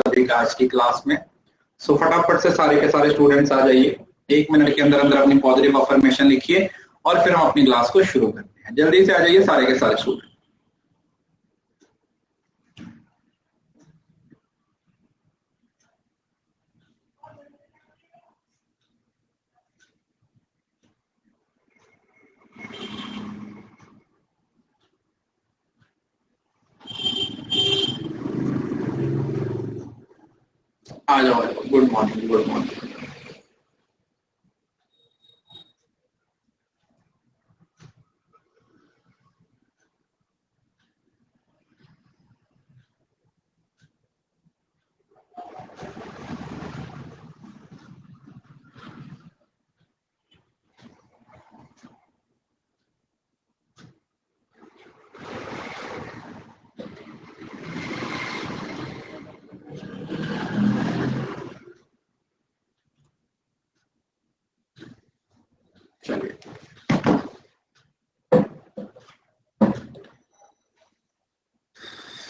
सभी का आज की क्लास में। सो फटाफट से सारे के सारे स्टूडेंट्स आ जाइए, 1 मिनट के अंदर अंदर अपनी पॉजिटिव अफर्मेशन लिखिए और फिर हम अपनी क्लास को शुरू करते हैं। जल्दी से आ जाइए सारे के सारे स्टूडेंट। आ जाओ, गुड मॉर्निंग, गुड मॉर्निंग। चलिए,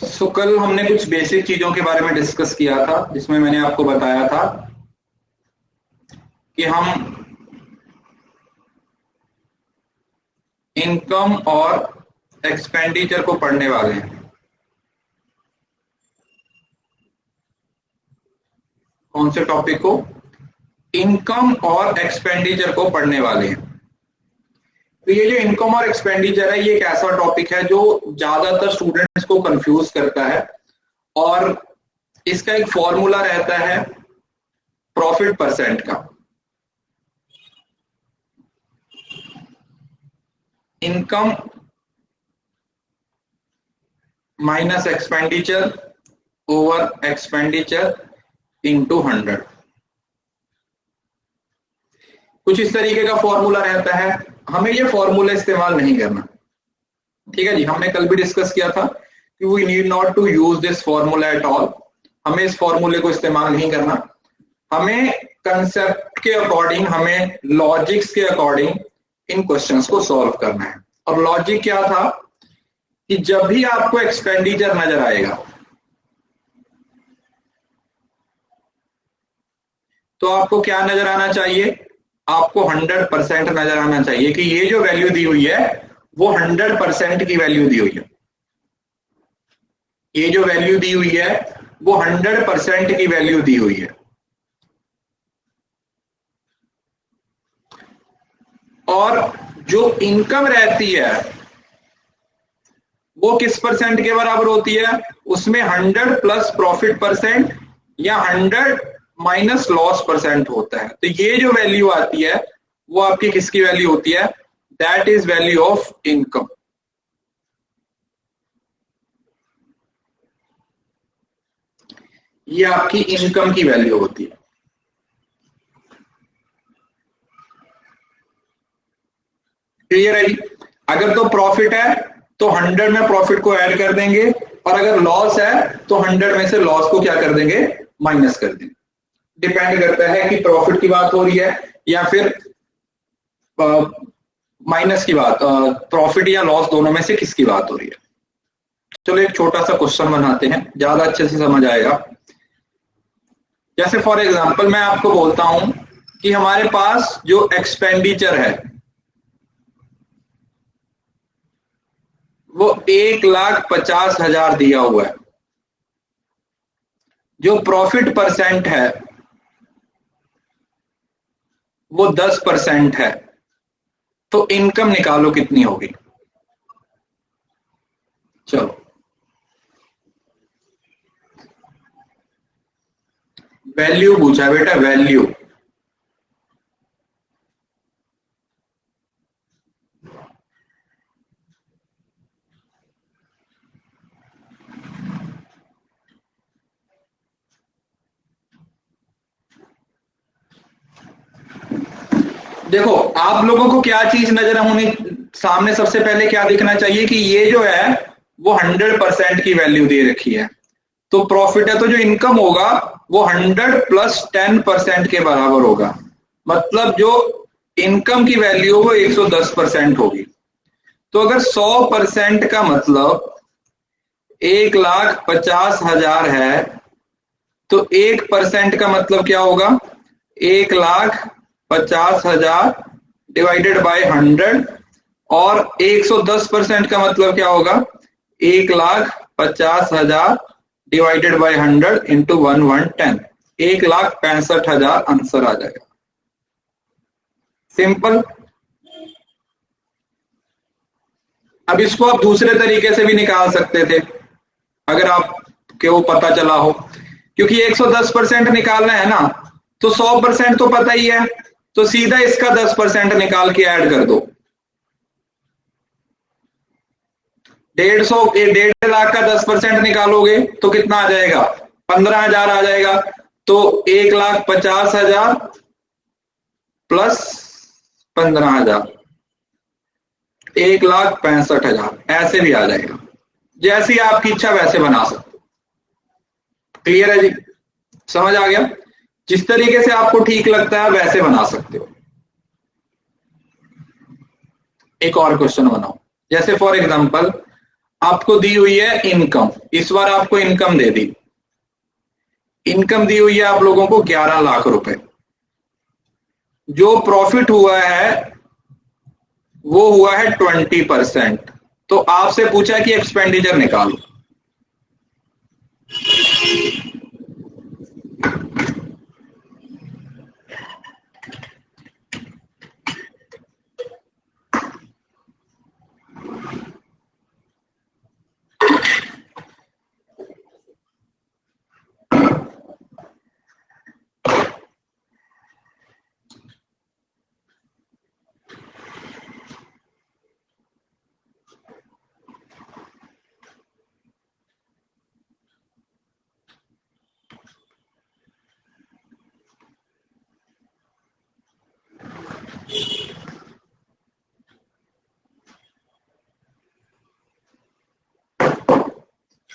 सो कल हमने कुछ बेसिक चीजों के बारे में डिस्कस किया था, जिसमें मैंने आपको बताया था कि हम इनकम और एक्सपेंडिचर को पढ़ने वाले हैं। कौन से टॉपिक को? इनकम और एक्सपेंडिचर को पढ़ने वाले हैं। तो ये जो इनकम और एक्सपेंडिचर है, ये एक ऐसा टॉपिक है जो ज्यादातर स्टूडेंट्स को कंफ्यूज करता है और इसका एक फॉर्मूला रहता है प्रॉफिट परसेंट का। Income minus expenditure over expenditure into 100। कुछ इस तरीके का फॉर्मूला रहता है। हमें ये फॉर्मूला इस्तेमाल नहीं करना, ठीक है जी। हमने कल भी डिस्कस किया था कि we need not to use this formula at all. हमें इस फॉर्मूले को इस्तेमाल नहीं करना। हमें कंसेप्ट के अकॉर्डिंग, हमें लॉजिक्स के अकॉर्डिंग इन क्वेश्चंस को सॉल्व करना है। और लॉजिक क्या था कि जब भी आपको एक्सपेंडिचर नजर आएगा तो आपको क्या नजर आना चाहिए? आपको 100% नजर आना चाहिए कि ये जो वैल्यू दी हुई है वो 100% की वैल्यू दी हुई है। ये जो वैल्यू दी हुई है वो 100% की वैल्यू दी हुई है। और जो इनकम रहती है वो किस परसेंट के बराबर होती है? उसमें 100 प्लस प्रॉफिट परसेंट या 100 माइनस लॉस परसेंट होता है। तो ये जो वैल्यू आती है वो आपकी किसकी वैल्यू होती है? That is value of income. ये आपकी इनकम की वैल्यू होती है। क्लियर है? अगर तो प्रॉफिट है तो 100 में प्रॉफिट को ऐड कर देंगे और अगर लॉस है तो 100 में से लॉस को क्या कर देंगे? माइनस कर देंगे। डिपेंड करता है कि प्रॉफिट की बात हो रही है या फिर माइनस की बात, प्रॉफिट या लॉस दोनों में से किसकी बात हो रही है। चलो एक छोटा सा क्वेश्चन बनाते हैं, ज्यादा अच्छे से समझ आएगा। जैसे फॉर एग्जांपल मैं आपको बोलता हूं कि हमारे पास जो एक्सपेंडिचर है वो 1,50,000 दिया हुआ है। जो प्रॉफिट परसेंट है वो 10% है। तो इनकम निकालो कितनी होगी? चलो, वैल्यू पूछा बेटा, वैल्यू। देखो आप लोगों को क्या चीज नजर होनी सामने? सबसे पहले क्या दिखना चाहिए कि ये जो है वो 100% की वैल्यू दे रखी है। तो प्रॉफिट है तो जो इनकम होगा वो 100 प्लस 10% के बराबर होगा। मतलब जो इनकम की वैल्यू वो 110% होगी। तो अगर 100% का मतलब 1,50,000 है तो 1% का मतलब क्या होगा, 1,50,000 डिवाइडेड बाय 100, और 110% का मतलब क्या होगा, 1,50,000 डिवाइडेड बाय 100 इंटू 110, 1,65,000 आंसर आ जाएगा। सिंपल। अब इसको आप दूसरे तरीके से भी निकाल सकते थे अगर आपके वो पता चला हो, क्योंकि 110% निकालना है ना, तो 100% तो पता ही है, तो सीधा इसका 10% निकाल के ऐड कर दो। 1.5 लाख का 10% निकालोगे तो कितना आ जाएगा, 15,000 आ जाएगा। तो 1,50,000 प्लस 15,000, 1,65,000, ऐसे भी आ जाएगा। जैसी आपकी इच्छा वैसे बना सकते हो। क्लियर है जी, समझ आ गया? जिस तरीके से आपको ठीक लगता है वैसे बना सकते हो। एक और क्वेश्चन बनाओ, जैसे फॉर एग्जांपल आपको दी हुई है इनकम, इस बार आपको इनकम दे दी, इनकम दी हुई है आप लोगों को 11 लाख रुपए। जो प्रॉफिट हुआ है वो हुआ है 20%। तो आपसे पूछा कि एक्सपेंडिचर निकालो।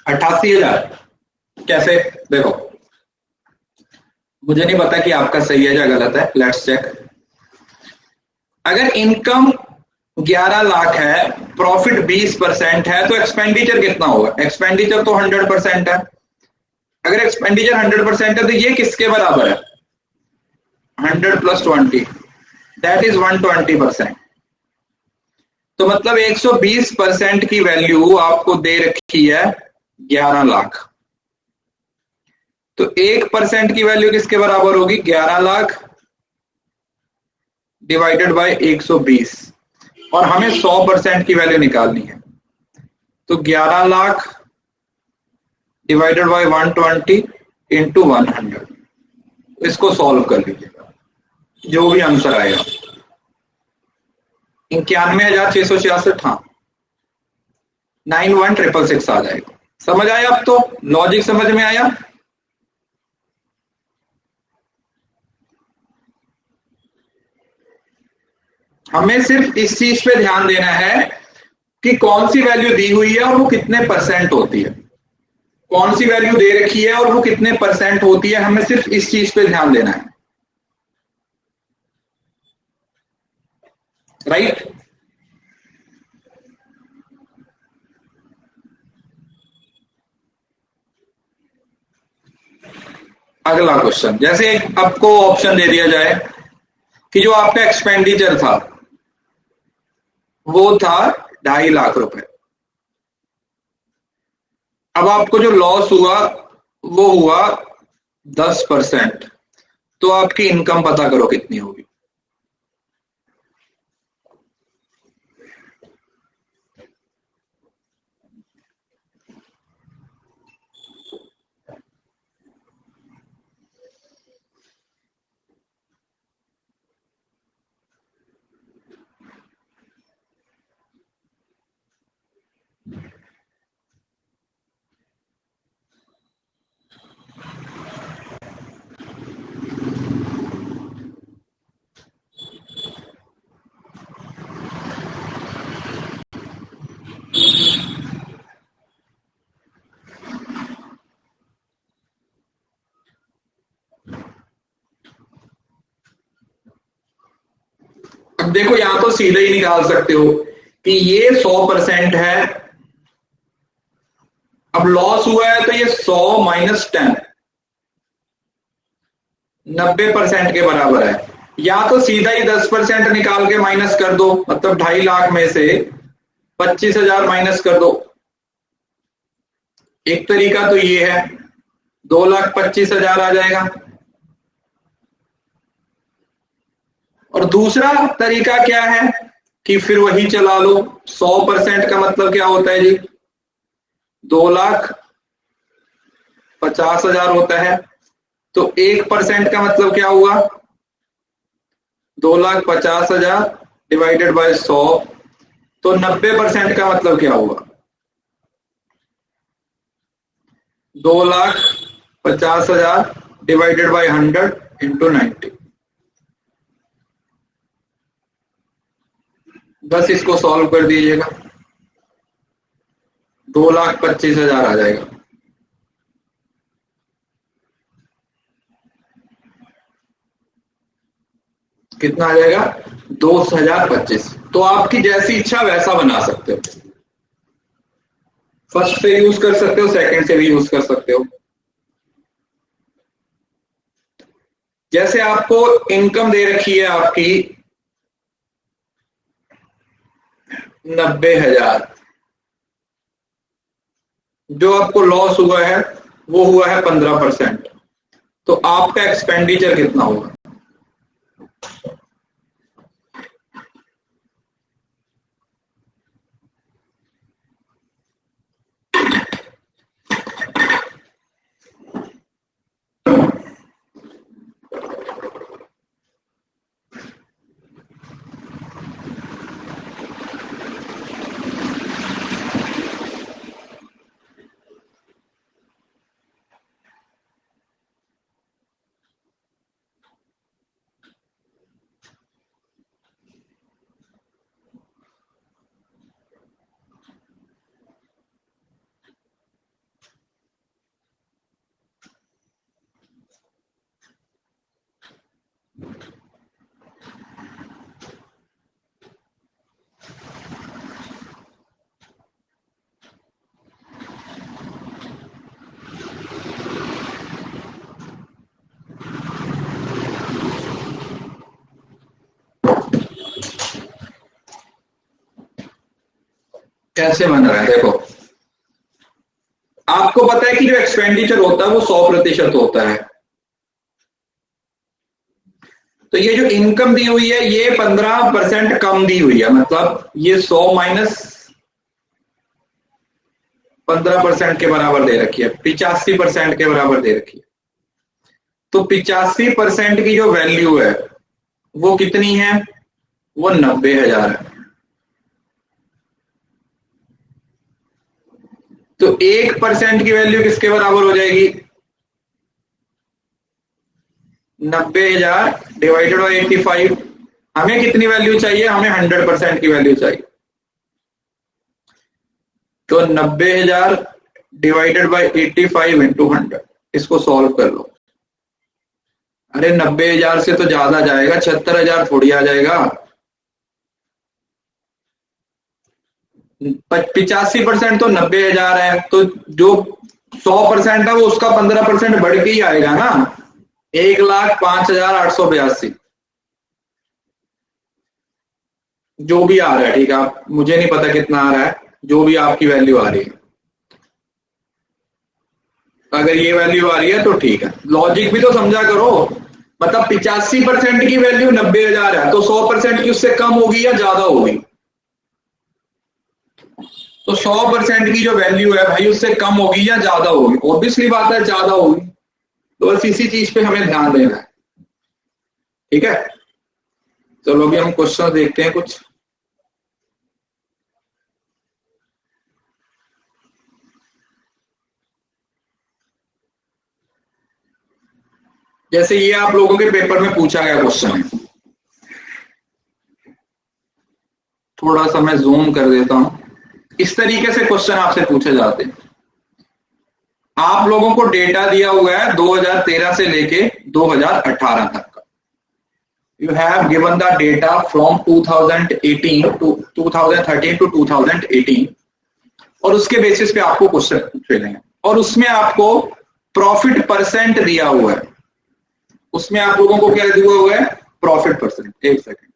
$88,000 कैसे? देखो, मुझे नहीं पता कि आपका सही है या गलत है, लेट्स चेक। अगर इनकम 11 लाख है, प्रॉफिट 20% है, तो एक्सपेंडिचर कितना होगा? एक्सपेंडिचर तो 100% है। अगर एक्सपेंडिचर 100% है तो ये किसके बराबर है? 100 + 20, दैट इज 120%। तो मतलब 120% की वैल्यू आपको दे रखी है 11 लाख। तो 1% की वैल्यू किसके बराबर होगी? 11 लाख डिवाइडेड बाय 120, और हमें 100% की वैल्यू निकालनी है। तो 11 लाख डिवाइडेड बाय 120 इंटू 100, इसको सॉल्व कर लीजिएगा, जो भी आंसर आएगा 91,666, हाँ 91,666 आ जाएगा। समझ आया? अब तो लॉजिक समझ में आया? हमें सिर्फ इस चीज पे ध्यान देना है कि कौन सी वैल्यू दी हुई है और वो कितने % होती है, कौन सी वैल्यू दे रखी है और वो कितने % होती है, हमें सिर्फ इस चीज पे ध्यान देना है। राइट? अगला क्वेश्चन, जैसे आपको ऑप्शन दे दिया जाए कि जो आपका एक्सपेंडिचर था वो था 2.5 लाख रुपए। अब आपको जो लॉस हुआ वो हुआ 10%, तो आपकी इनकम पता करो कितनी होगी। अब देखो, यहां तो सीधे ही निकाल सकते हो कि ये 100% है। अब लॉस हुआ है तो ये 100 - 10, 90% के बराबर है। या तो सीधा ही 10% निकाल के माइनस कर दो, मतलब 2.5 लाख में से 25,000 माइनस कर दो। एक तरीका तो ये है, 2,25,000 आ जाएगा। और दूसरा तरीका क्या है कि फिर वही चला लो। 100% का मतलब क्या होता है जी? 2,50,000 होता है। तो 1% का मतलब क्या हुआ? 2,50,000 डिवाइडेड बाय 100। तो 90% का मतलब क्या हुआ? 2,50,000 डिवाइडेड बाय 100 इंटू 90। बस इसको सॉल्व कर दीजिएगा, 2,25,000 आ जाएगा। कितना आ जाएगा? 2,025। तो आपकी जैसी इच्छा वैसा बना सकते हो। फर्स्ट से यूज कर सकते हो, सेकंड से भी यूज कर सकते हो। जैसे आपको इनकम दे रखी है आपकी 90,000, जो आपको लॉस हुआ है वो हुआ है 15%। तो आपका एक्सपेंडिचर कितना होगा? कैसे बन रहा है? देखो, आपको पता है कि जो एक्सपेंडिचर होता है वो 100% होता है। तो ये जो इनकम दी हुई है ये 15% कम दी हुई है, मतलब ये 100 माइनस 15% के बराबर दे रखी है, 85% के बराबर दे रखी है। तो 85% की जो वैल्यू है वो कितनी है? वो 90,000 है। तो 1% की वैल्यू किसके बराबर हो जाएगी? 90,000 डिवाइडेड बाई 85। हमें कितनी वैल्यू चाहिए? हमें 100% की वैल्यू चाहिए। तो 90,000 डिवाइडेड बाई 85 इंटू 100, इसको सॉल्व कर लो। अरे 90,000 से तो ज्यादा जाएगा, 76,000 थोड़ी आ जाएगा। 85% तो 90,000 है, तो जो 100% है वो उसका 15% बढ़ के ही आएगा ना, 1,05,882 जो भी आ रहा है। ठीक है, मुझे नहीं पता कितना आ रहा है, जो भी आपकी वैल्यू आ रही है। अगर ये वैल्यू आ रही है तो ठीक है। लॉजिक भी तो समझा करो, मतलब 85% की वैल्यू 90,000 है, तो 100% की उससे कम होगी या ज्यादा होगी? तो 100% की जो वैल्यू है भाई उससे कम होगी या ज्यादा होगी? ऑब्वियसली बात है ज्यादा होगी। तो बस इसी चीज पे हमें ध्यान देना है। ठीक है, चलो अभी हम क्वेश्चन देखते हैं कुछ। जैसे ये आप लोगों के पेपर में पूछा गया क्वेश्चन है, थोड़ा सा मैं जूम कर देता हूं। इस तरीके से क्वेश्चन आपसे पूछे जाते हैं। आप लोगों को डेटा दिया हुआ है 2013 से लेके 2018 तक का। You have given the data from 2018 to 2013 to 2018, और उसके बेसिस पे आपको क्वेश्चन पूछे गए हैं, और उसमें आपको प्रॉफिट परसेंट दिया हुआ है। उसमें आप लोगों को क्या दिया हुआ है, प्रॉफिट परसेंट। एक सेकेंड,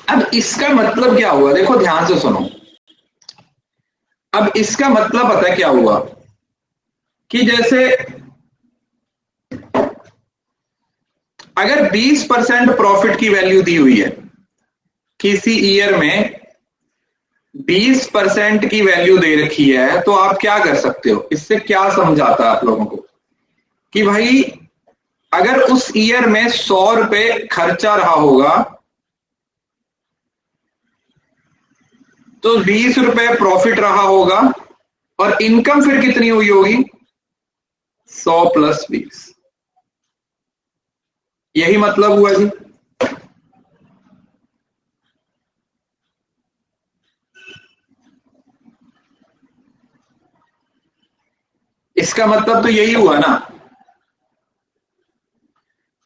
अब इसका मतलब क्या हुआ, देखो ध्यान से सुनो। अब इसका मतलब पता है क्या हुआ कि जैसे अगर 20% प्रॉफिट की वैल्यू दी हुई है किसी ईयर में, 20% की वैल्यू दे रखी है, तो आप क्या कर सकते हो, इससे क्या समझाता है आप लोगों को कि भाई अगर उस ईयर में 100 रुपए खर्चा रहा होगा तो 20 रुपए प्रॉफिट रहा होगा, और इनकम फिर कितनी हुई होगी, 100 + 20। यही मतलब हुआ जी। इसका मतलब तो यही हुआ ना।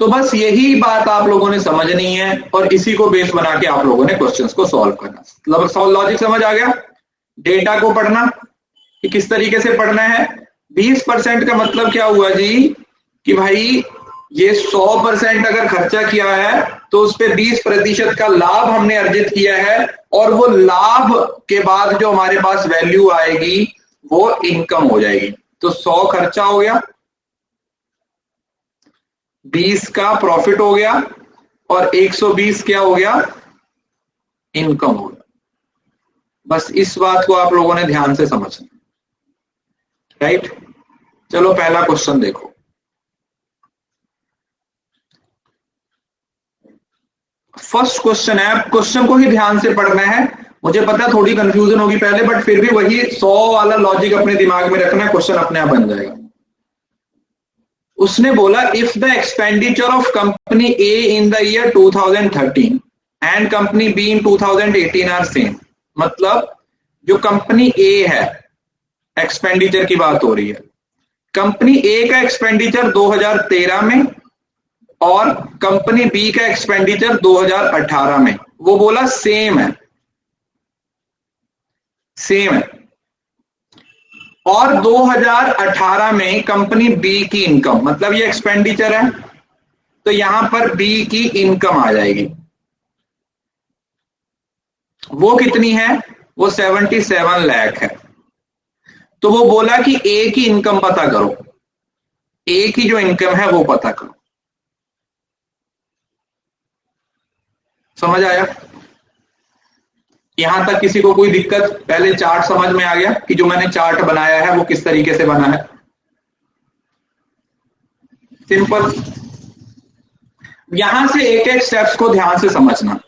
तो बस यही बात आप लोगों ने समझनी है और इसी को बेस बना के आप लोगों ने क्वेश्चंस को सॉल्व करना। मतलब लॉजिक समझ आ गया। डेटा को पढ़ना कि किस तरीके से पढ़ना है। 20% का मतलब क्या हुआ जी कि भाई ये 100% अगर खर्चा किया है तो उस पर 20% का लाभ हमने अर्जित किया है, और वो लाभ के बाद जो हमारे पास वैल्यू आएगी वो इनकम हो जाएगी। तो 100 खर्चा हो गया, 20 का प्रॉफिट हो गया, और 120 क्या हो गया, इनकम हो गया। बस इस बात को आप लोगों ने ध्यान से समझना, राइट। चलो पहला क्वेश्चन देखो। फर्स्ट क्वेश्चन है, क्वेश्चन को ही ध्यान से पढ़ना है। मुझे पता है थोड़ी कंफ्यूजन होगी पहले, बट फिर भी वही 100 वाला लॉजिक अपने दिमाग में रखना है, क्वेश्चन अपने आप बन जाएगा। उसने बोला if the expenditure of company a in the year 2013 and company b in 2018 are same. मतलब जो कंपनी ए है, एक्सपेंडिचर की बात हो रही है, कंपनी ए का एक्सपेंडिचर 2013 में और कंपनी बी का एक्सपेंडिचर 2018 में, वो बोला सेम है, सेम है। और 2018 में कंपनी बी की इनकम, मतलब ये एक्सपेंडिचर है तो यहां पर बी की इनकम आ जाएगी। वो कितनी है, वो 77 लाख है। तो वो बोला कि ए की इनकम पता करो, ए की जो इनकम है वो पता करो। समझ आया? यहां तक किसी को कोई दिक्कत? पहले चार्ट समझ में आ गया कि जो मैंने चार्ट बनाया है वो किस तरीके से बना है? सिंपल। यहां से एक एक स्टेप्स को ध्यान से समझना,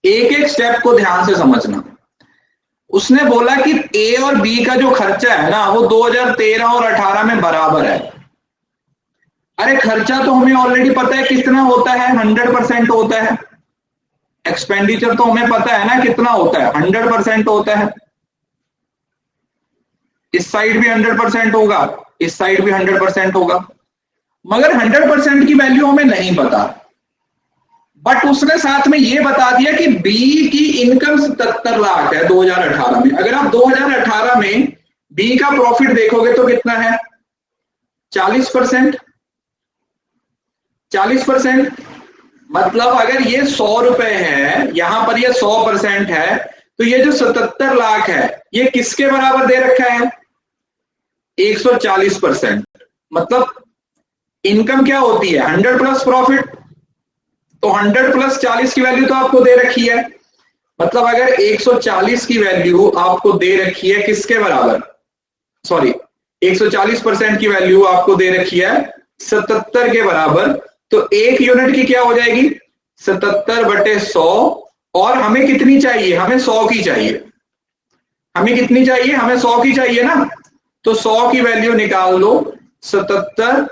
एक एक स्टेप को ध्यान से समझना। उसने बोला कि ए और बी का जो खर्चा है ना वो 2013 और 18 में बराबर है। अरे खर्चा तो हमें ऑलरेडी पता है कितना होता है, 100% होता है। एक्सपेंडिचर तो हमें पता है ना कितना होता है, 100% होता है। इस साइड भी 100% होगा, इस साइड भी 100% होगा, मगर 100% की वैल्यू हमें नहीं पता। बट उसने साथ में ये बता दिया कि बी की इनकम 77 लाख है 2018 में। अगर आप 2018 में बी का प्रॉफिट देखोगे तो कितना है, 40%। 40% मतलब अगर ये 100 रुपए है, यहां पर ये 100% है, तो ये जो 77 लाख है ये किसके बराबर दे रखा है, 140%। मतलब इनकम क्या होती है, 100 प्लस प्रॉफिट। तो 100 + 40 की वैल्यू तो आपको दे रखी है। मतलब अगर 140 की वैल्यू आपको दे रखी है किसके बराबर, सॉरी 140% की वैल्यू आपको दे रखी है 77 के बराबर, तो एक यूनिट की क्या हो जाएगी, 77/100। और हमें कितनी चाहिए, हमें 100 की चाहिए। हमें कितनी चाहिए, हमें 100 की चाहिए ना। तो 100 की वैल्यू निकाल लो, 77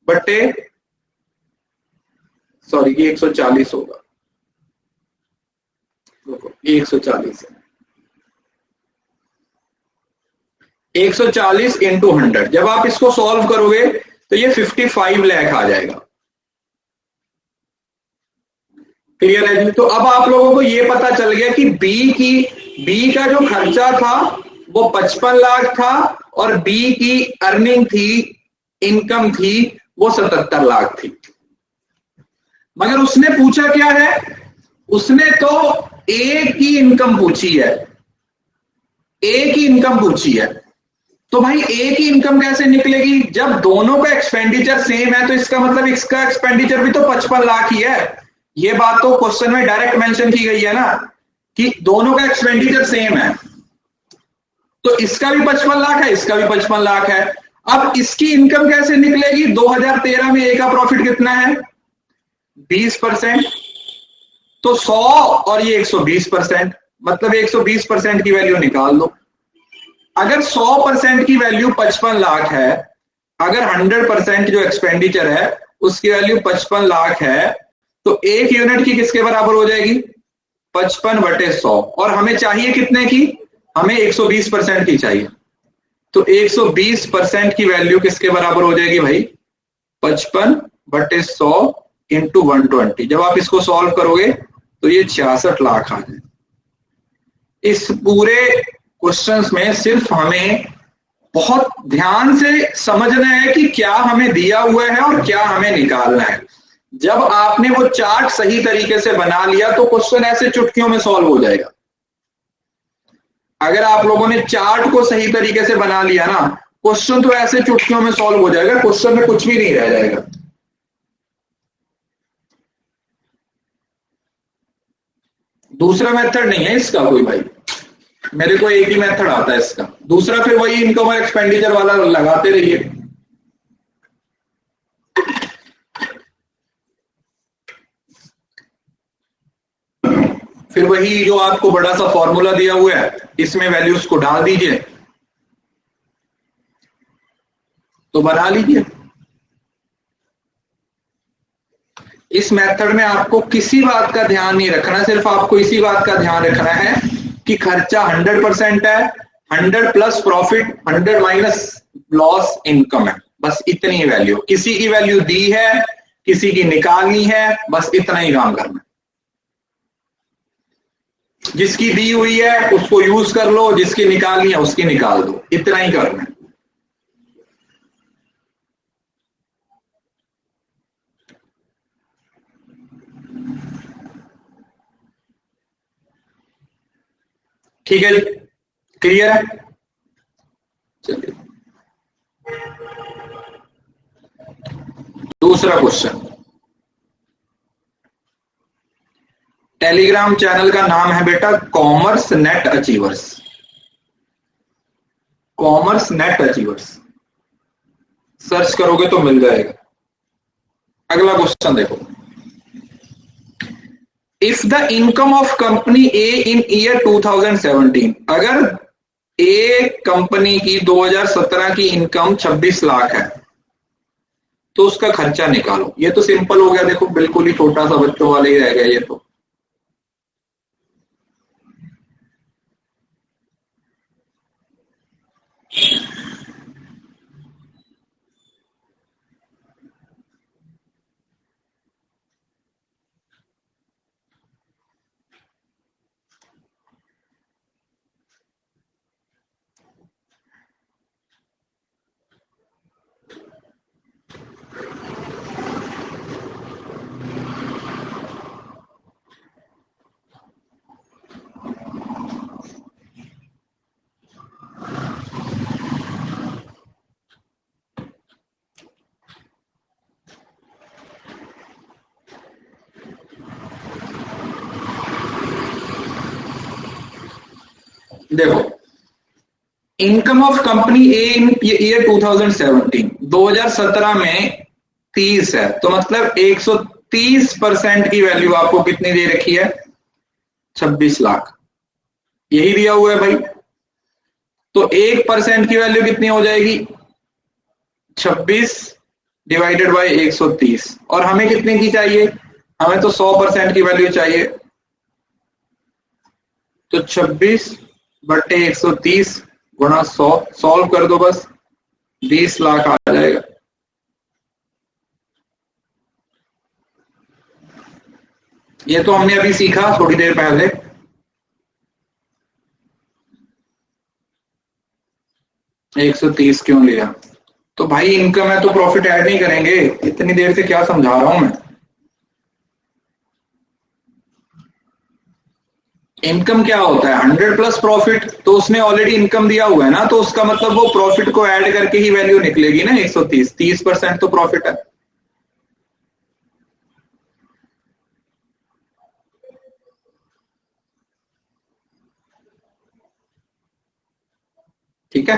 बटे, सॉरी ये 140 होगा, ये 140 है। 140 इंटू 100, जब आप इसको सॉल्व करोगे तो ये 55 लाख आ जाएगा। क्लियर है जी? तो अब आप लोगों को ये पता चल गया कि बी का जो खर्चा था वो 55 लाख था और बी की अर्निंग थी, इनकम थी, वो 77 लाख थी। मगर उसने पूछा क्या है, उसने तो ए की इनकम पूछी है, ए की इनकम पूछी है। तो भाई ए की इनकम कैसे निकलेगी? जब दोनों का एक्सपेंडिचर सेम है तो इसका मतलब इसका एक्सपेंडिचर भी तो 55 लाख ही है। ये बात तो क्वेश्चन में डायरेक्ट मेंशन की गई है ना कि दोनों का एक्सपेंडिचर सेम है, तो इसका भी 55 लाख है, इसका भी 55 लाख है। अब इसकी इनकम कैसे निकलेगी? 2013 में ए का प्रॉफिट कितना है? 20%, तो 100 और ये 120%, मतलब 120% की वैल्यू निकाल दो। अगर 100% की वैल्यू 55 लाख है, अगर 100% जो एक्सपेंडिचर है उसकी वैल्यू 55 लाख है, तो एक यूनिट की किसके बराबर हो जाएगी? 55/100। और हमें चाहिए कितने की? हमें 120% की चाहिए। तो 120% की वैल्यू किसके बराबर हो जाएगी भाई? 55/100 इंटू 120। जब आप इसको सॉल्व करोगे तो ये 66 लाख आ जाए। इस पूरे क्वेश्चंस में सिर्फ हमें बहुत ध्यान से समझना है कि क्या हमें दिया हुआ है और क्या हमें निकालना है। जब आपने वो चार्ट सही तरीके से बना लिया तो क्वेश्चन ऐसे चुटकियों में सॉल्व हो जाएगा। अगर आप लोगों ने चार्ट को सही तरीके से बना लिया ना, क्वेश्चन तो ऐसे चुटकियों में सॉल्व हो जाएगा, क्वेश्चन में कुछ भी नहीं रह जाएगा। दूसरा मेथड नहीं है इसका कोई भाई, मेरे को एक ही मेथड आता है इसका। दूसरा फिर वही इनकम और एक्सपेंडिचर वाला लगाते रहिए। फिर वही जो आपको बड़ा सा फॉर्मूला दिया हुआ है, इसमें वैल्यूज को डाल दीजिए तो बना लीजिए। इस मेथड में आपको किसी बात का ध्यान नहीं रखना, सिर्फ आपको इसी बात का ध्यान रखना है कि खर्चा 100% है, 100 plus profit, 100 minus loss income है, बस इतनी ही वैल्यू। किसी की वैल्यू दी है, किसी की निकालनी है, बस इतना ही काम करना है। जिसकी दी हुई है उसको यूज कर लो, जिसकी निकालनी है उसकी निकाल दो, इतना ही करना है। ठीक है, क्लियर है? चलिए दूसरा क्वेश्चन। टेलीग्राम चैनल का नाम है बेटा commerce net achievers. Commerce net achievers search करोगे तो मिल जाएगा। अगला क्वेश्चन देखो, if the income of company a in year 2017, अगर ए कंपनी की 2017 की इनकम 26 लाख है तो उसका खर्चा निकालो। ये तो सिंपल हो गया, देखो बिल्कुल ही छोटा सा बच्चों वाले ही रह गया ये तो। देखो, income of company a in year 2017, 2017 में 30 है, तो मतलब 130% की वैल्यू आपको कितनी दे रखी है? 26 लाख। यही दिया हुआ है भाई। तो 1% की वैल्यू कितनी हो जाएगी? 26 डिवाइडेड बाय 130। और हमें कितने की चाहिए? हमें तो 100% की वैल्यू चाहिए। तो 26/130 गुणा 100, सॉल्व कर दो बस, 20 लाख आ जाएगा। ये तो हमने अभी सीखा थोड़ी देर पहले। $130 क्यों लिया? तो भाई इनकम है तो प्रॉफिट ऐड नहीं करेंगे? इतनी देर से क्या समझा रहा हूं मैं। इनकम क्या होता है? 100 प्लस प्रॉफिट। तो उसने ऑलरेडी इनकम दिया हुआ है ना, तो उसका मतलब वो प्रॉफिट को ऐड करके ही वैल्यू निकलेगी ना। 130, 30% तो प्रॉफिट है। ठीक है,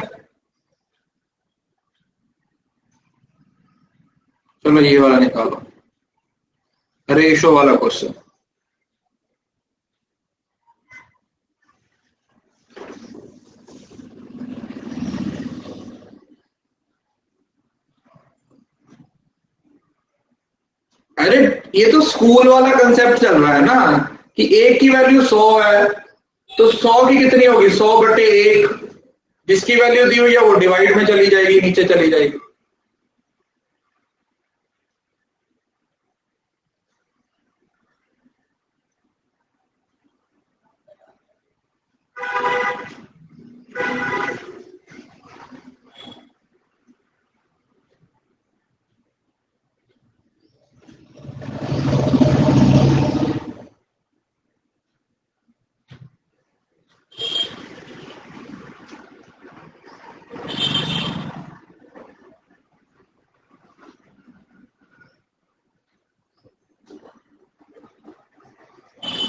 चलो ये वाला निकालो, रेशो वाला क्वेश्चन। अरे ये तो स्कूल वाला कंसेप्ट चल रहा है ना कि एक की वैल्यू 100 है, तो 100 की कितनी होगी? 100/1। जिसकी वैल्यू दी हुई है वो डिवाइड में चली जाएगी, नीचे चली जाएगी।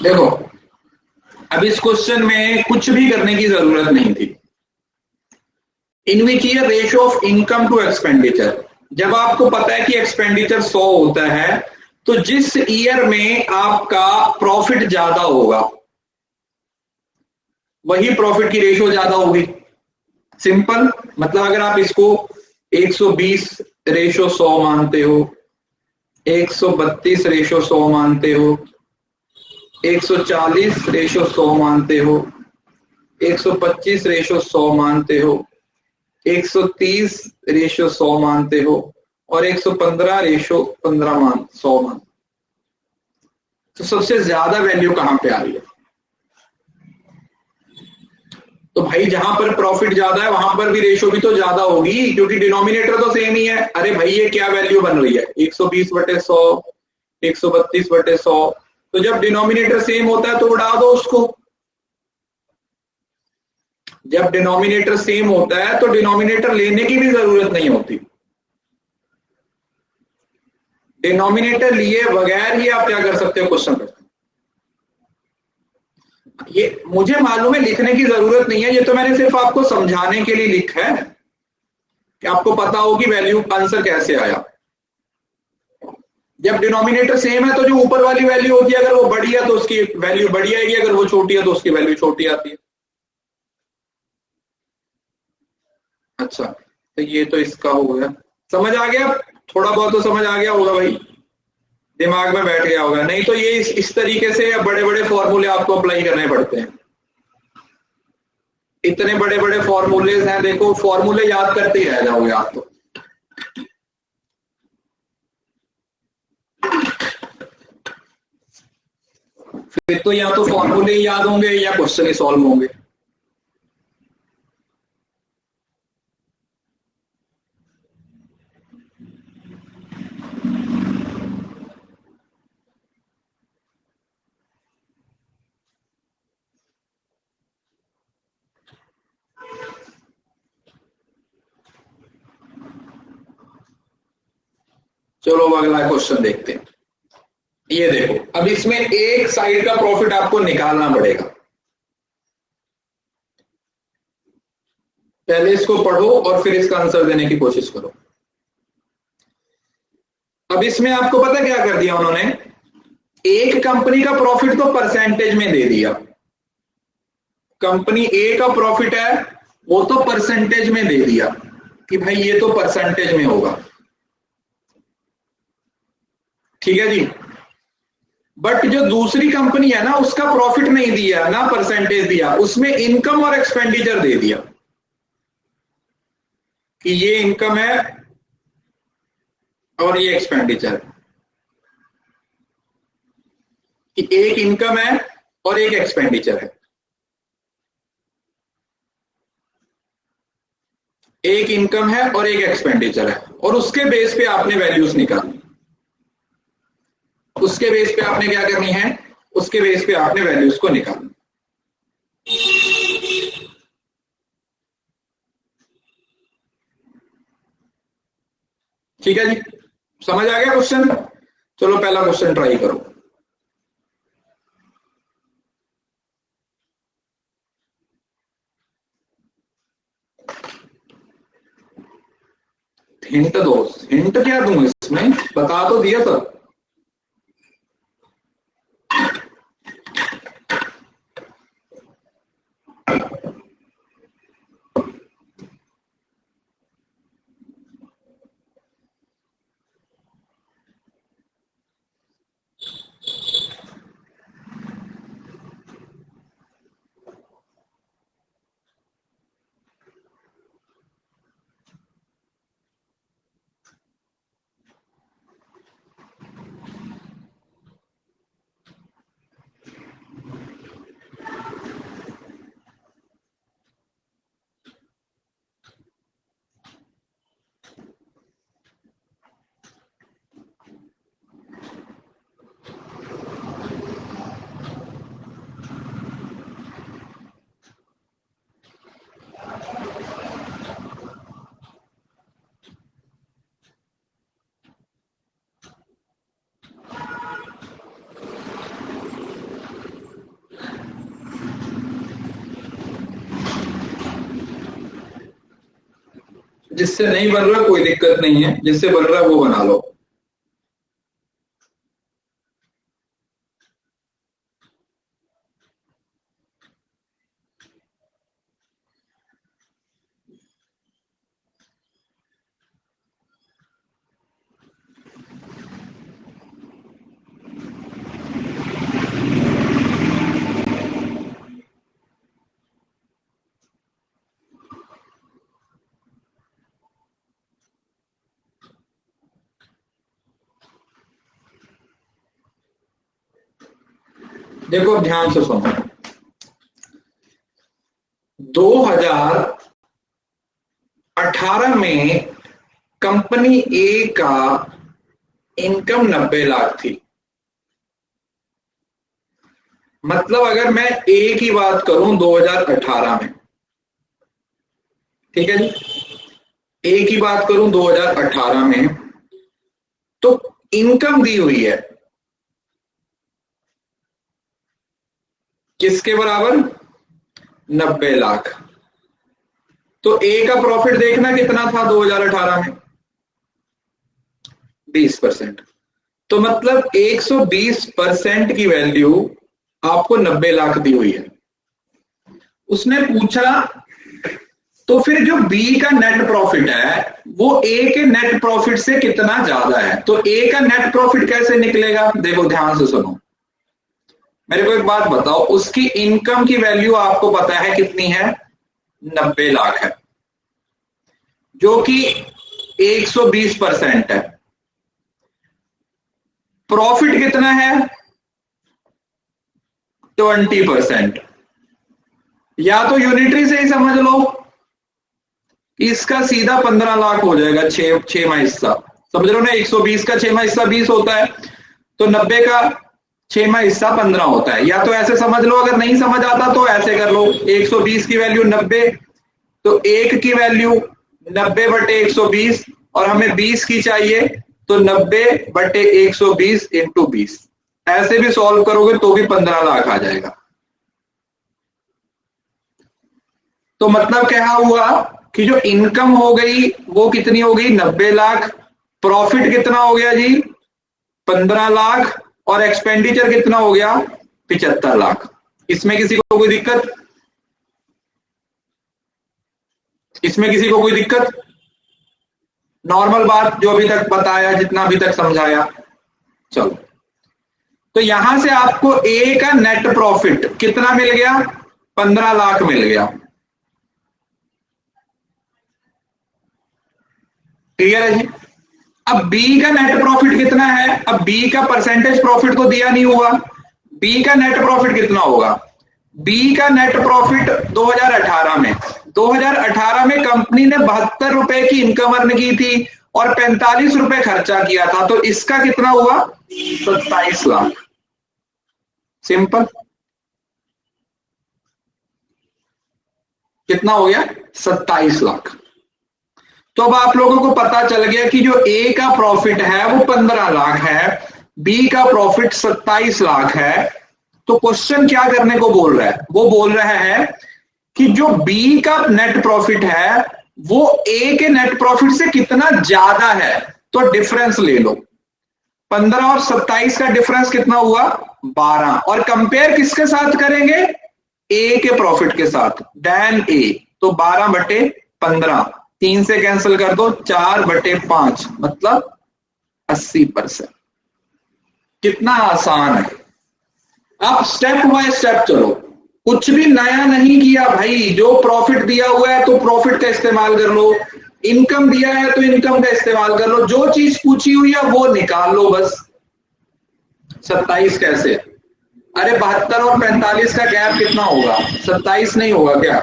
देखो, अब इस क्वेश्चन में कुछ भी करने की जरूरत नहीं थी। In which year ratio of income to expenditure, जब आपको पता है कि एक्सपेंडिचर 100 होता है, तो जिस ईयर में आपका प्रॉफिट ज्यादा होगा वही प्रॉफिट की रेशियो ज्यादा होगी। सिंपल, मतलब अगर आप इसको 120 रेशियो 100 मानते हो, 132 रेशियो 100 मानते हो, 140 रेशियो 100 मानते हो, 125 रेशियो 100 मानते हो, 130 रेशियो 100 मानते हो, और 115 रेशियो 100 मान, तो सबसे ज्यादा वैल्यू कहां पे आ रही है? तो भाई जहां पर प्रॉफिट ज्यादा है वहां पर भी रेशियो भी तो ज्यादा होगी, क्योंकि डिनोमिनेटर तो सेम ही है। अरे भाई ये क्या वैल्यू बन रही है? 120/100, 132/100। तो जब डिनोमिनेटर सेम होता है तो उड़ा दो उसको। जब डिनोमिनेटर सेम होता है तो डिनोमिनेटर लेने की भी जरूरत नहीं होती। डिनोमिनेटर लिए बगैर ही आप क्या कर सकते हो? क्वेश्चन कर। ये मुझे मालूम है लिखने की जरूरत नहीं है, ये तो मैंने सिर्फ आपको समझाने के लिए लिखा है कि आपको पता हो कि वैल्यू आंसर कैसे आया। जब डिनोमिनेटर सेम है तो जो ऊपर वाली वैल्यू होती है अगर वो बड़ी है तो उसकी वैल्यू बड़ी आएगी, अगर वो छोटी है तो उसकी वैल्यू छोटी आती है। अच्छा, तो ये तो इसका हो गया, समझ आ गया? थोड़ा बहुत तो समझ आ गया होगा भाई, दिमाग में बैठ गया होगा। नहीं तो ये इस तरीके से बड़े बड़े फॉर्मूले आपको अप्लाई करने पड़ते हैं। इतने बड़े बड़े फॉर्मूले हैं, देखो फॉर्मूले याद करते ही रह जाओगे आप तो। फिर तो या तो फॉर्मूले ही याद होंगे या क्वेश्चन ही सॉल्व होंगे। चलो अगला क्वेश्चन देखते हैं। ये देखो, अब इसमें एक साइड का प्रॉफिट आपको निकालना पड़ेगा। पहले इसको पढ़ो और फिर इसका आंसर देने की कोशिश करो। अब इसमें आपको पता क्या कर दिया उन्होंने? एक कंपनी का प्रॉफिट तो परसेंटेज में दे दिया। कंपनी ए का प्रॉफिट है वो तो परसेंटेज में दे दिया कि भाई ये तो परसेंटेज में होगा, ठीक है जी। बट जो दूसरी कंपनी है ना उसका प्रॉफिट नहीं दिया ना परसेंटेज दिया, उसमें इनकम और एक्सपेंडिचर दे दिया। कि ये इनकम है और ये एक्सपेंडिचर है, कि एक इनकम है और एक एक्सपेंडिचर है, एक इनकम है और एक एक्सपेंडिचर है, और उसके बेस पे आपने वैल्यूज निकालनी। उसके बेस पे आपने क्या करनी है, उसके बेस पे आपने वैल्यूज को निकालना। ठीक है जी, समझ आ गया क्वेश्चन? चलो पहला क्वेश्चन ट्राई करो। हिंट दो, हिंट क्या दूं इसमें, बता तो दिया सब। जिससे नहीं बन रहा कोई दिक्कत नहीं है, जिससे बन रहा है वो बना लो। देखो ध्यान से सुनो, 2018 में कंपनी ए का इनकम 90 लाख थी। मतलब अगर मैं ए की बात करूं 2018 में, ठीक है जी, ए की बात करूं 2018 में, तो इनकम दी हुई है किसके बराबर, 90 लाख। तो ए का प्रॉफिट देखना कितना था 2018 में, 20%। तो मतलब 120% की वैल्यू आपको 90 लाख दी हुई है। उसने पूछा तो फिर जो बी का नेट प्रॉफिट है वो ए के नेट प्रॉफिट से कितना ज्यादा है। तो ए का नेट प्रॉफिट कैसे निकलेगा, देखो ध्यान से सुनो, मेरे को एक बात बताओ, उसकी इनकम की वैल्यू आपको पता है कितनी है, 90 लाख है, जो कि 120% है। प्रॉफिट कितना है, 20%। या तो यूनिटरी से ही समझ लो, इसका सीधा 15 लाख हो जाएगा, छह माह हिस्सा, समझ लो ना, 120 का 6 माह हिस्सा 20 होता है, तो 90 का 6 माह हिस्सा 15 होता है। या तो ऐसे समझ लो, अगर नहीं समझ आता तो ऐसे कर लो, 120 की वैल्यू 90, तो 1 की वैल्यू 90/120, और हमें 20 की चाहिए, तो 90/120 इंटू 20। ऐसे भी सॉल्व करोगे तो भी 15 लाख आ जाएगा। तो मतलब क्या हुआ कि जो इनकम हो गई वो कितनी हो गई, 90 लाख, प्रॉफिट कितना हो गया जी, 15 लाख, और एक्सपेंडिचर कितना हो गया, 75 लाख। इसमें किसी को कोई दिक्कत, इसमें किसी को कोई दिक्कत? नॉर्मल बात जो अभी तक बताया, जितना अभी तक समझाया। चलो, तो यहां से आपको ए का नेट प्रॉफिट कितना मिल गया, 15 लाख मिल गया। क्लियर है जी। अब बी का नेट प्रॉफिट कितना है, अब बी का परसेंटेज प्रॉफिट तो दिया नहीं हुआ, बी का नेट प्रॉफिट कितना होगा, बी का नेट प्रॉफिट 2018 में कंपनी ने 72 रुपए की इनकम अर्न की थी और 45 रुपए खर्चा किया था, तो इसका कितना हुआ, 27 लाख। सिंपल, कितना हो गया, 27 लाख। तो अब आप लोगों को पता चल गया कि जो ए का प्रॉफिट है वो 15 लाख है, बी का प्रॉफिट 27 लाख है। तो क्वेश्चन क्या करने को बोल रहा है, वो बोल रहा है कि जो बी का नेट प्रॉफिट है वो ए के नेट प्रॉफिट से कितना ज्यादा है, तो डिफरेंस ले लो। 15 और 27 का डिफरेंस कितना हुआ, 12, और कंपेयर किसके साथ करेंगे, ए के प्रॉफिट के साथ, डैन ए। तो 12/15, 3 से कैंसिल कर दो, 4/5, मतलब 80%। कितना आसान है। अब स्टेप बाय स्टेप चलो, कुछ भी नया नहीं किया भाई, जो प्रॉफिट दिया हुआ है तो प्रॉफिट का इस्तेमाल कर लो, इनकम दिया है तो इनकम का इस्तेमाल कर लो, जो चीज पूछी हुई है वो निकाल लो बस। 27 कैसे, अरे 72 और 45 का गैप कितना होगा, 27 नहीं होगा क्या,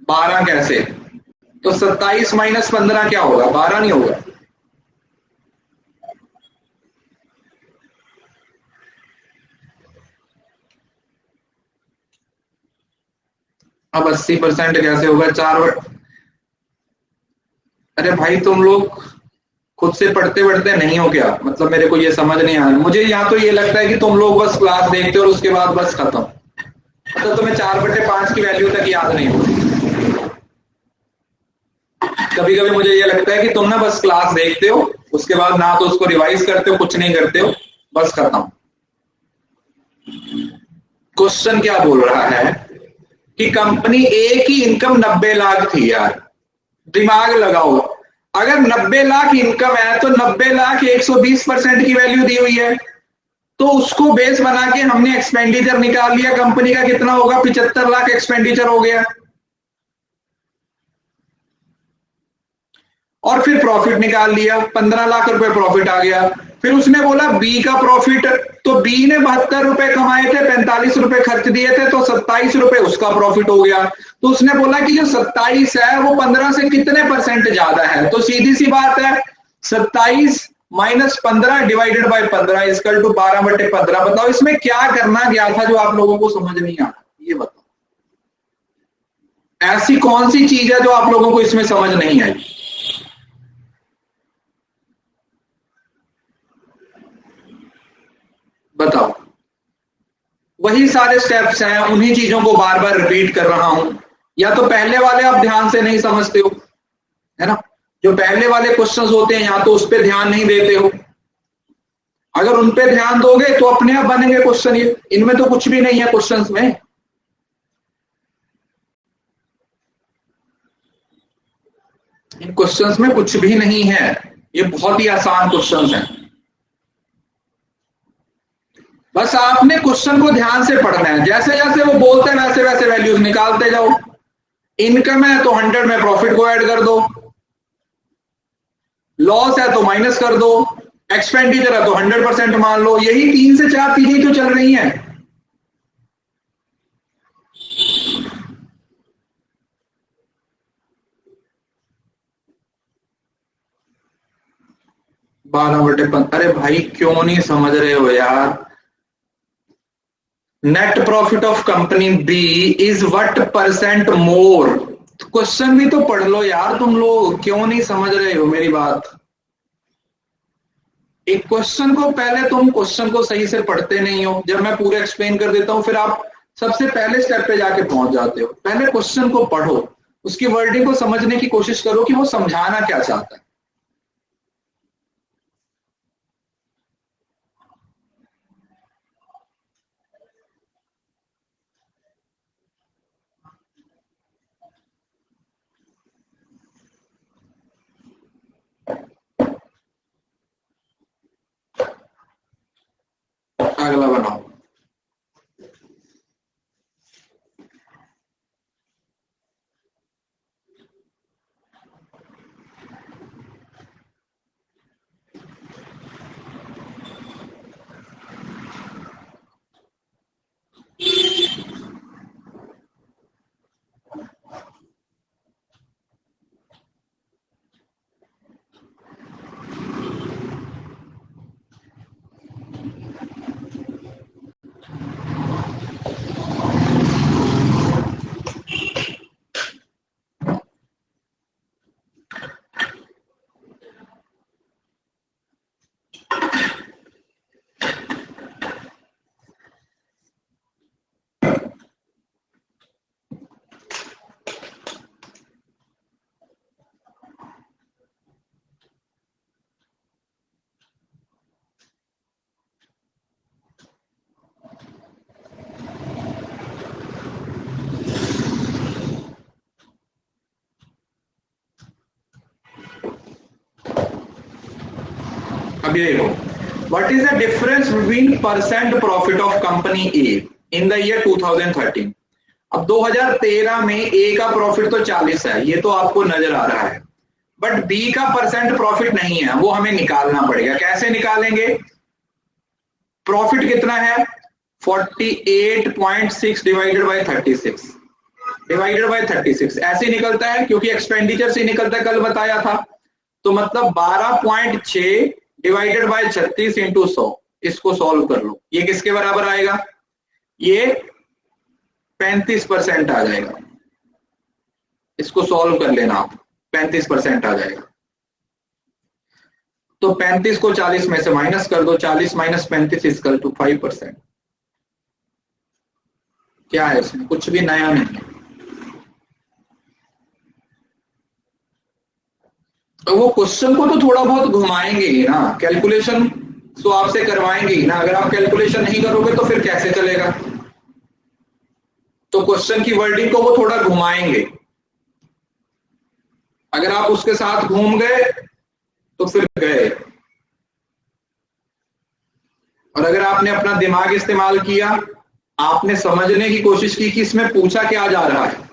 12 कैसे, तो 27 माइनस 15 क्या होगा, 12 नहीं होगा। अब 80% कैसे होगा, 4। अरे भाई तुम लोग खुद से पढ़ते पढ़ते नहीं हो क्या, मतलब मेरे को ये समझ नहीं आ रहा। मुझे यहाँ तो ये लगता है कि तुम लोग बस क्लास देखते हो और उसके बाद बस खत्म, मतलब तुम्हें 4/5 की वैल्यू तक याद नहीं होती। कभी कभी मुझे ये लगता है कि तुम ना बस क्लास देखते हो, उसके बाद ना तो उसको रिवाइज करते हो, कुछ नहीं करते हो, बस खत्म। क्वेश्चन क्या बोल रहा है कि कंपनी ए की इनकम 90 लाख थी यार, दिमाग लगाओ, अगर 90 लाख इनकम है तो 90 लाख 120% की वैल्यू दी हुई है, तो उसको बेस बना के हमने एक्सपेंडिचर निकाल लिया, कंपनी का कितना होगा, 75 लाख एक्सपेंडिचर हो गया, और फिर प्रॉफिट निकाल लिया, 15 लाख रुपए प्रॉफिट आ गया। फिर उसने बोला बी का प्रॉफिट, तो बी ने 72 रुपए कमाए थे, 45 रुपए खर्च दिए थे, तो 27 रुपए उसका प्रॉफिट हो गया। तो उसने बोला कि जो 27 है वो 15 से कितने % ज्यादा है, तो सीधी सी बात है 27 minus 15 divided by 15 equal to 12/15। बताओ इसमें क्या करना गया था जो आप लोगों को समझ नहीं आया, ये बताओ, ऐसी कौन सी चीज है जो आप लोगों को इसमें समझ नहीं आई। बताओ, वही सारे स्टेप्स हैं, उन्हीं चीजों को बार बार रिपीट कर रहा हूं, या तो पहले वाले आप ध्यान से नहीं समझते हो, है ना, जो पहले वाले क्वेश्चंस होते हैं या तो उस पर ध्यान नहीं देते हो, अगर उन पे ध्यान दोगे तो अपने आप बनेंगे क्वेश्चन। ये इनमें तो कुछ भी नहीं है क्वेश्चंस में, इन क्वेश्चंस में कुछ भी नहीं है, ये बहुत ही आसान क्वेश्चंस हैं। बस आपने क्वेश्चन को ध्यान से पढ़ना है, जैसे जैसे वो बोलते हैं वैसे वैसे वैल्यूज निकालते जाओ। इनकम है तो 100 में प्रॉफिट को ऐड कर दो, लॉस है तो माइनस कर दो, एक्सपेंडिचर है तो 100% मान लो। यही 3 से 4 चीजें तो चल रही हैं। अरे भाई क्यों नहीं समझ रहे हो यार, net profit of company b is what % more. Question भी तो पढ़ लो यार, तुम लोग क्यों नहीं समझ रहे हो मेरी बात। एक क्वेश्चन को पहले तुम क्वेश्चन को सही से पढ़ते नहीं हो, जब मैं पूरा एक्सप्लेन कर देता हूं फिर आप सबसे पहले स्टेप पे जाके पहुंच जाते हो। पहले क्वेश्चन को पढ़ो, उसकी वर्डिंग को समझने की कोशिश करो कि वो समझाना क्या चाहता है। अगला बनाओ। अभी देखो, what is the difference between percent profit of company a in the year 2013। अब 2013 में ए का प्रॉफिट तो 40 है, ये तो आपको नजर आ रहा है, बट बी का परसेंट प्रॉफिट नहीं है, वो हमें निकालना पड़ेगा। कैसे निकालेंगे? प्रॉफिट कितना है? 48.6 डिवाइडेड बाय 36 ऐसे निकलता है, क्योंकि एक्सपेंडिचर से निकलता है, कल बताया था। तो मतलब 12.6 डिवाइडेड बाय 36 इंटू 100, इसको सॉल्व कर लो, ये किसके बराबर आएगा? ये 35% आ जाएगा। इसको सॉल्व कर लेना आप, 35% आ जाएगा। तो 35 को 40 में से माइनस कर दो, 40 माइनस 35 इक्वल टू 5%। क्या है इसमें? कुछ भी नया नहीं है। तो वो क्वेश्चन को तो थोड़ा बहुत घुमाएंगे ही ना, कैलकुलेशन तो आपसे करवाएंगे ही ना। अगर आप कैलकुलेशन नहीं करोगे तो फिर कैसे चलेगा? तो क्वेश्चन की वर्डिंग को वो थोड़ा घुमाएंगे। अगर आप उसके साथ घूम गए तो फिर गए, और अगर आपने अपना दिमाग इस्तेमाल किया, आपने समझने की कोशिश की कि इसमें पूछा क्या जा रहा है,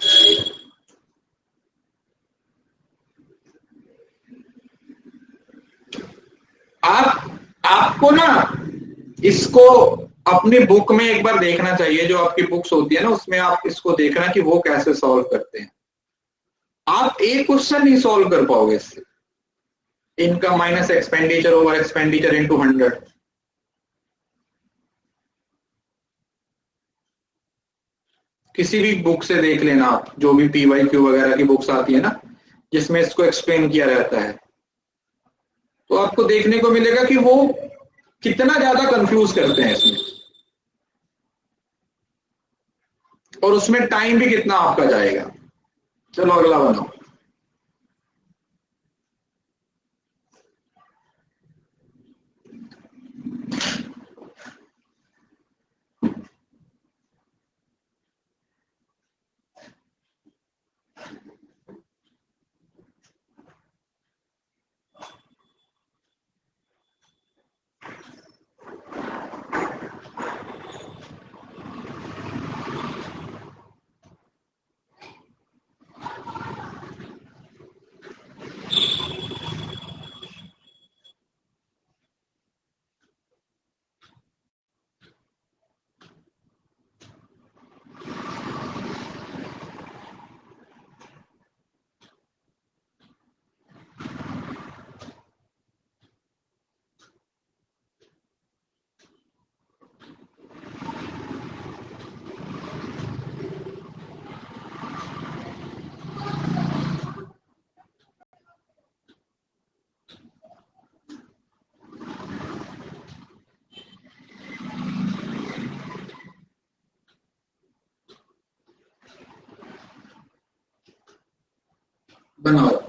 आपको ना इसको अपनी बुक में एक बार देखना चाहिए। जो आपकी बुक्स होती है ना, उसमें आप इसको देखना कि वो कैसे सॉल्व करते हैं। आप एक क्वेश्चन नहीं सॉल्व कर पाओगे इससे। Income minus expenditure over expenditure into 100। किसी भी बुक से देख लेना आप, जो भी PYQ वगैरह की बुक्स आती है ना, जिसमें इसको एक्सप्लेन किया रहता है, तो आपको देखने को मिलेगा कि वो कितना ज्यादा कंफ्यूज करते हैं इसमें, और उसमें टाइम भी कितना आपका जाएगा। चलो अगला बनाओ। बनाओ।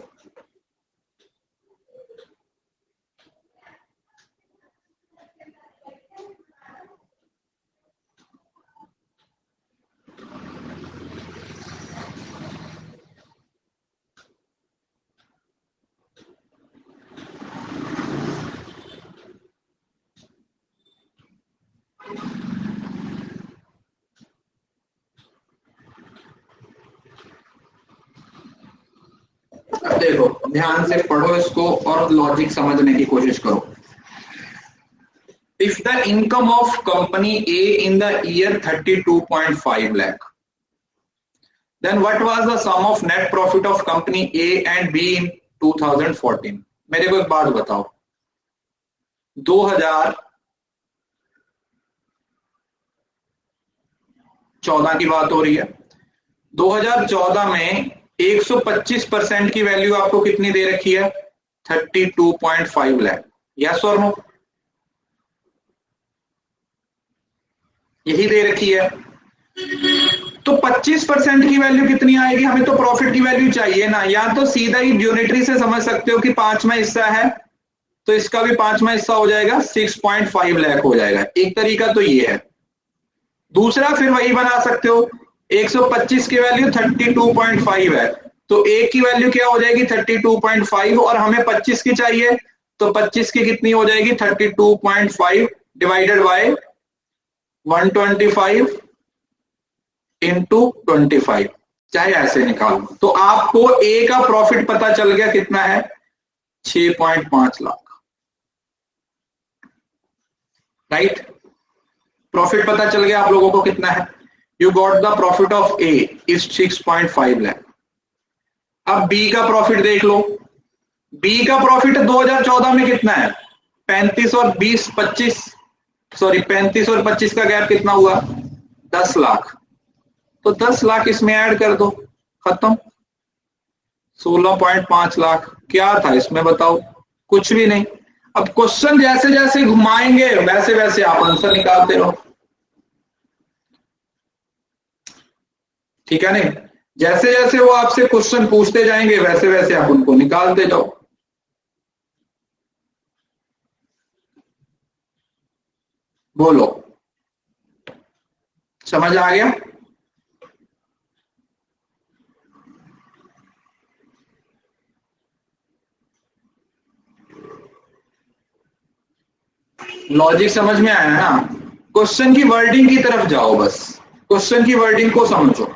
देखो, ध्यान से पढ़ो इसको और लॉजिक समझने की कोशिश करो। If the income of company A in the year 32.5 lakh, then what was the sum of net profit of company A and B in 2014? मेरे को एक बात बताओ, 2014 की बात हो रही है। 2014 में 125% की वैल्यू आपको कितनी दे रखी है? 32.5 लाख। यस और नो? यही दे रखी है। तो 25% की वैल्यू कितनी आएगी? हमें तो प्रॉफिट की वैल्यू चाहिए ना। या तो सीधा ही यूनिटरी से समझ सकते हो कि 5वां हिस्सा है तो इसका भी 5वां हिस्सा हो जाएगा, 6.5 लाख हो जाएगा। एक तरीका तो ये है। दूसरा फिर वही बना सकते हो, 125 की वैल्यू 32.5 है तो ए की वैल्यू क्या हो जाएगी? 32.5, और हमें 25 की चाहिए तो 25 की कितनी हो जाएगी 32.5 डिवाइडेड बाय 125 इंटू 25, चाहे ऐसे निकाल लो। तो आपको ए का प्रॉफिट पता चल गया कितना है 6.5 लाख, राइट। प्रॉफिट पता चल गया आप लोगों को कितना है, you got the profit of A is 6.5 lakh. अब बी का प्रॉफिट देख लो, बी का प्रॉफिट 2014 में कितना है 35 और 20 25, सॉरी 35 और 25 का गैप कितना हुआ 10 लाख, तो 10 लाख इसमें ऐड कर दो, खत्म। 16.5 लाख क्या था इसमें बताओ, कुछ भी नहीं। अब क्वेश्चन जैसे जैसे घुमाएंगे वैसे वैसे आप आंसर निकालते रहो, ठीक है नहीं, जैसे जैसे वो आपसे क्वेश्चन पूछते जाएंगे वैसे वैसे आप उनको निकालते जाओ। बोलो, समझ आ गया? लॉजिक समझ में आया ना? क्वेश्चन की वर्डिंग की तरफ जाओ, बस क्वेश्चन की वर्डिंग को समझो।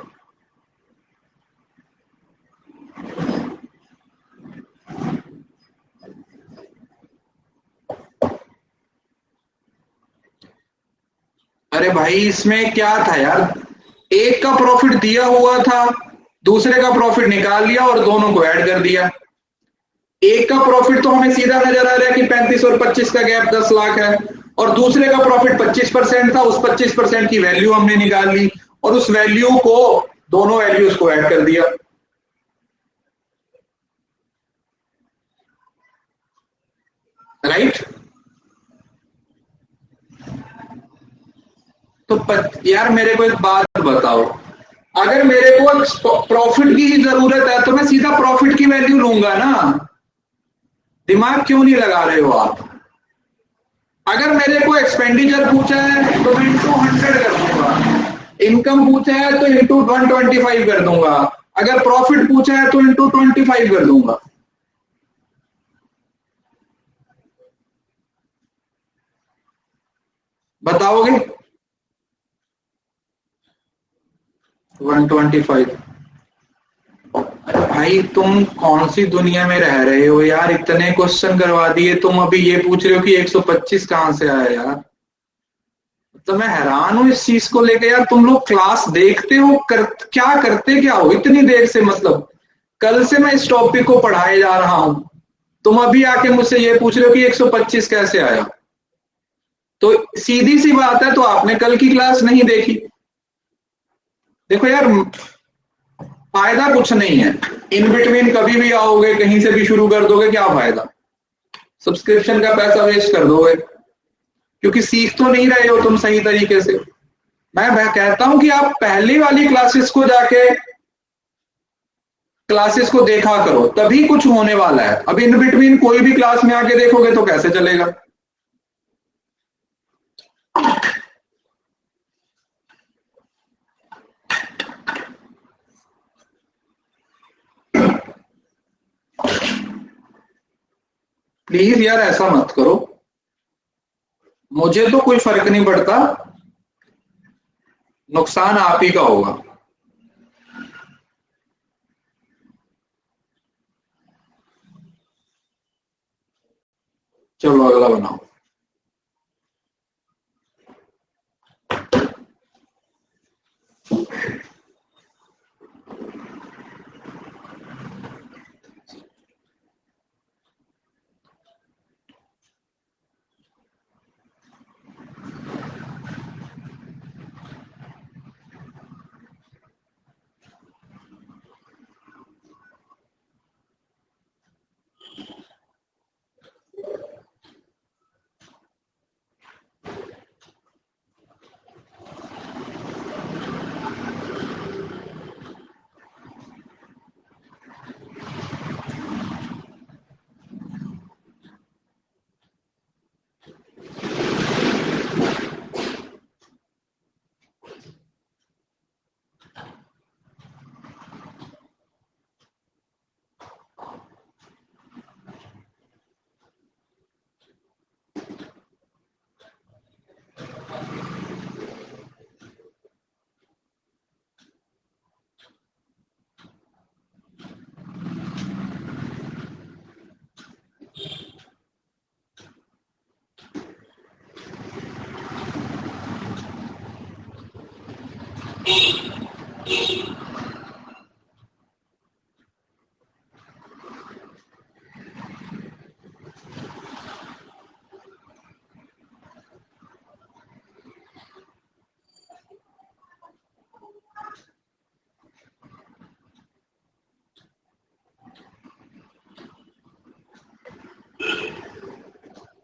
अरे भाई इसमें क्या था यार, एक का प्रॉफिट दिया हुआ था, दूसरे का प्रॉफिट निकाल लिया और दोनों को ऐड कर दिया। एक का प्रॉफिट तो हमें सीधा नजर आ रहा है कि 35 और 25 का गैप 10 लाख है, और दूसरे का प्रॉफिट 25% था, उस 25% की वैल्यू हमने निकाल ली और उस वैल्यू को दोनों वैल्यूज को ऐड कर दिया, राइट। तो यार मेरे को एक बात बताओ, अगर मेरे को प्रॉफिट की ही जरूरत है तो मैं सीधा प्रॉफिट की वैल्यू लूंगा ना, दिमाग क्यों नहीं लगा रहे हो आप? अगर मेरे को एक्सपेंडिचर पूछा है तो मैं इंटू 100 कर दूंगा, इनकम पूछा है तो इंटू 125 कर दूंगा, अगर प्रॉफिट पूछा है तो इंटू 25 कर दूंगा। बताओगे 125? अरे भाई तुम कौन सी दुनिया में रह रहे हो यार, इतने क्वेश्चन करवा दिए तुम अभी ये पूछ रहे हो कि 125 कहां से आया यार। तो मैं हैरान हूं इस चीज को लेकर यार, तुम लोग क्लास देखते हो क्या करते क्या हो इतनी देर से, मतलब कल से मैं इस टॉपिक को पढ़ाए जा रहा हूं, तुम अभी आके मुझसे ये पूछ रहे हो कि 125 कैसे आया। तो सीधी सी बात है, तो आपने कल की क्लास नहीं देखी। देखो यार फायदा कुछ नहीं है, इन बिटवीन कभी भी आओगे कहीं से भी शुरू कर दोगे, क्या फायदा, सब्सक्रिप्शन का पैसा वेस्ट कर दोगे, क्योंकि सीख तो नहीं रहे हो तुम सही तरीके से। मैं कहता हूं कि आप पहली वाली क्लासेस को देखा करो, तभी कुछ होने वाला है। अब इन बिटवीन कोई भी क्लास में आके देखोगे तो कैसे चलेगा। प्लीज यार ऐसा मत करो, मुझे तो कोई फर्क नहीं पड़ता, नुकसान आप ही का होगा। चलो अगला बनाओ।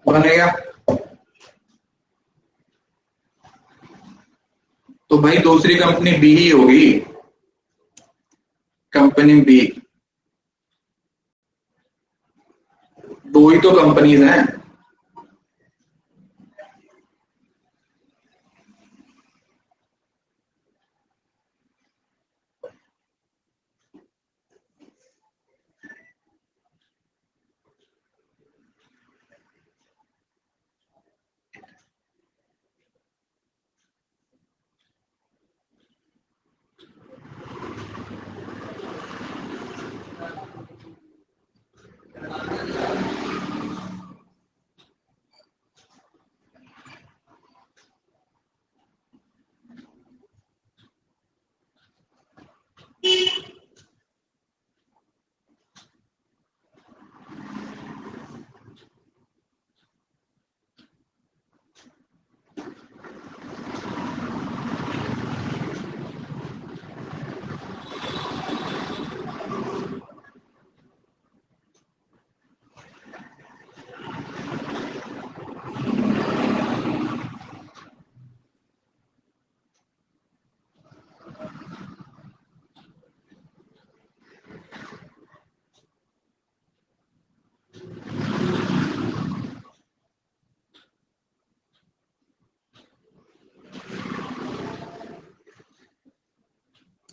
बनेगा तो भाई दूसरी कंपनी बी ही होगी, कंपनी बी। दो ही तो कंपनीज हैं।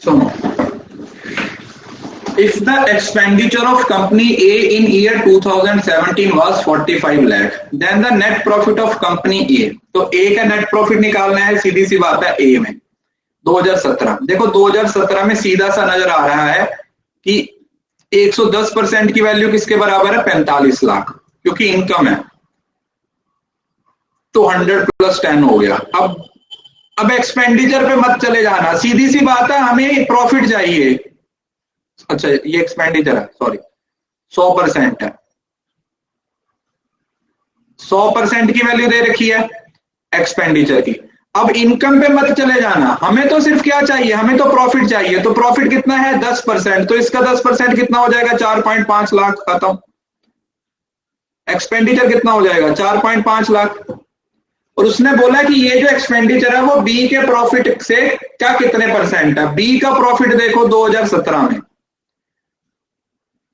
सुनो, if the expenditure of company A in year 2017 was 45 lakh, then the net profit of company A, तो A का नेट प्रॉफिट निकालना है, सीधी सी बात है A में 2017। देखो 2017 में सीधा सा नजर आ रहा है कि 110% की वैल्यू किसके बराबर है, 45 लाख, क्योंकि इनकम है, तो 100 प्लस 10 हो गया। अब एक्सपेंडिचर पे मत चले जाना, सीधी सी बात है, हमें प्रॉफिट चाहिए। अच्छा ये एक्सपेंडिचर है, सॉरी 100% है, 100% की वैल्यू दे रखी है एक्सपेंडिचर की। अब इनकम पे मत चले जाना, हमें तो सिर्फ क्या चाहिए, हमें तो प्रॉफिट चाहिए। तो प्रॉफिट कितना है, 10%, तो इसका 10% कितना हो जाएगा, 4.5 लाख, खत्म। एक्सपेंडिचर कितना हो जाएगा, 4.5 लाख। और उसने बोला कि ये जो एक्सपेंडिचर है वो बी के प्रॉफिट से क्या कितने परसेंट है। बी का प्रॉफिट देखो 2017 में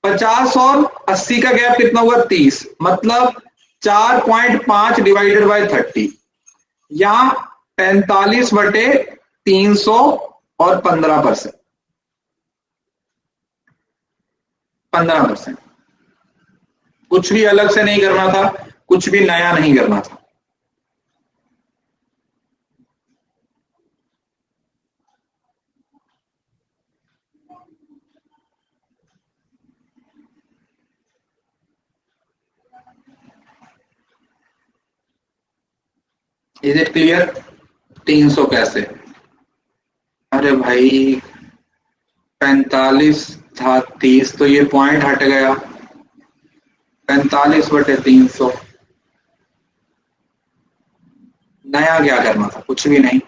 50 और 80 का गैप कितना हुआ, 30, मतलब 4.5 डिवाइडेड बाय 30, या 45/300 और 15%, 15%। कुछ भी अलग से नहीं करना था, कुछ भी नया नहीं करना था। Is it clear. 300 कैसे, अरे भाई 45 था 30, तो ये पॉइंट हट गया, 45/300। नया क्या करना था, कुछ भी नहीं।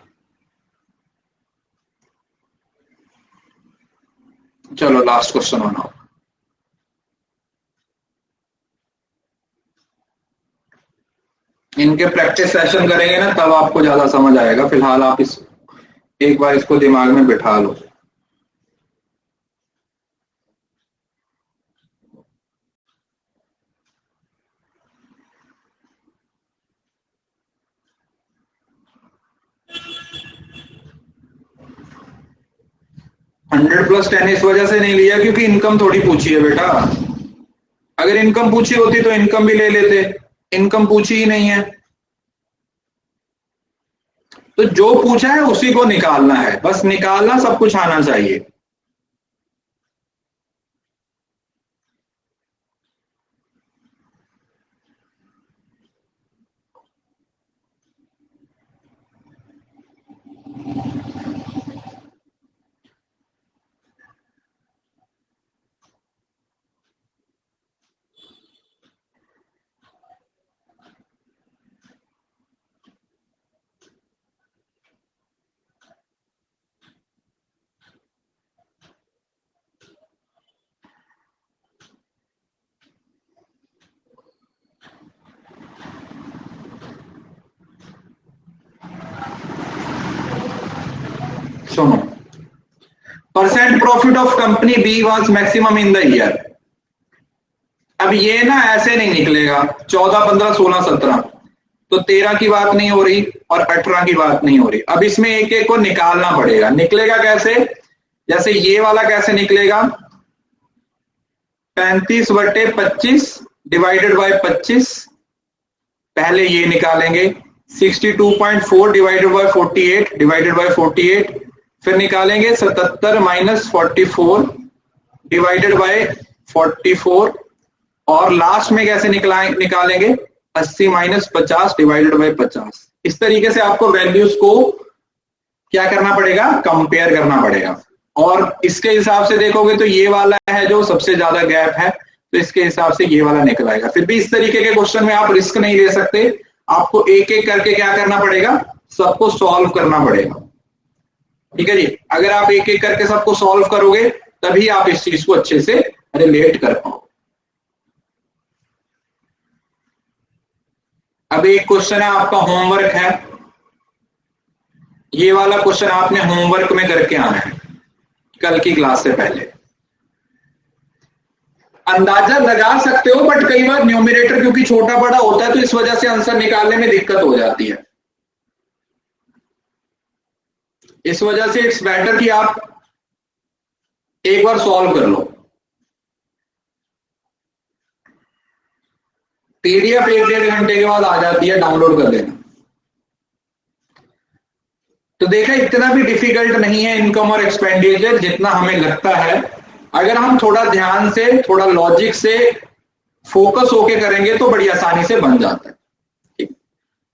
चलो लास्ट क्वेश्चन बनाओ। इनके प्रैक्टिस सेशन करेंगे ना, तब आपको ज्यादा समझ आएगा। फिलहाल आप इस एक बार इसको दिमाग में बिठा लो। हंड्रेड प्लस 10 इस वजह से नहीं लिया क्योंकि इनकम थोड़ी पूछी है बेटा। अगर इनकम पूछी होती तो इनकम भी ले लेते, इनकम पूछी ही नहीं है, तो जो पूछा है उसी को निकालना है, बस निकालना, सब कुछ आना चाहिए। सुनो, percent profit of company b was maximum in the year. अब ये ना ऐसे नहीं निकलेगा 14, 15, 16, 17, तो 13 की बात नहीं हो रही और 18 की बात नहीं हो रही। अब इसमें एक एक को निकालना पड़ेगा। निकलेगा कैसे? जैसे ये वाला कैसे निकलेगा, 35/25 डिवाइडेड बाय 25, पहले ये निकालेंगे। 62.4 डिवाइडेड बाय 48 डिवाइडेड बाय 48, फिर निकालेंगे 77 माइनस 44 डिवाइडेड बाय 44, और लास्ट में कैसे निकालेंगे 80 माइनस 50 डिवाइडेड बाय 50। इस तरीके से आपको वैल्यूज को क्या करना पड़ेगा, कंपेयर करना पड़ेगा। और इसके हिसाब से देखोगे तो ये वाला है जो सबसे ज्यादा गैप है, तो इसके हिसाब से ये वाला निकल आएगा। फिर भी इस तरीके के क्वेश्चन में आप रिस्क नहीं ले सकते, आपको एक एक करके क्या करना पड़ेगा, सबको सॉल्व करना पड़ेगा। ठीक है जी, अगर आप एक एक करके सबको सॉल्व करोगे तभी आप इस चीज को अच्छे से रिलेट कर पाओ। अब एक क्वेश्चन है आपका, होमवर्क है, ये वाला क्वेश्चन आपने होमवर्क में करके आना है कल की क्लास से पहले। अंदाजा लगा सकते हो, बट कई बार न्यूमरेटर क्योंकि छोटा बड़ा होता है तो इस वजह से आंसर निकालने में दिक्कत हो जाती है। इस वजह से इट्स बेटर कि आप एक बार सॉल्व कर लो। पीडीएफ 1-1.5 घंटे के बाद आ जाती है, डाउनलोड कर लेना। तो देखा, इतना भी डिफिकल्ट नहीं है इनकम और एक्सपेंडिचर जितना हमें लगता है। अगर हम थोड़ा ध्यान से, थोड़ा लॉजिक से फोकस होके करेंगे तो बड़ी आसानी से बन जाता है। ठीक,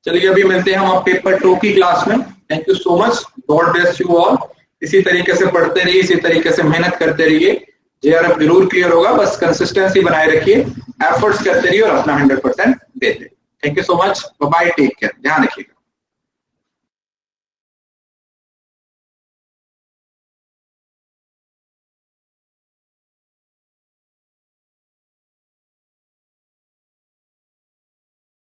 चलिए अभी मिलते हैं हम अब पेपर 2 की क्लास में। Thank you so much, God bless you all. इसी तरीके से पढ़ते रहिए, इसी तरीके से मेहनत करते रहिए, जेआरएफ जरूर क्लियर होगा। बस कंसिस्टेंसी बनाए रखिए, एफर्ट्स करते रहिए और अपना 100% देते। Thank you so much, bye, take care, ध्यान रखिएगा।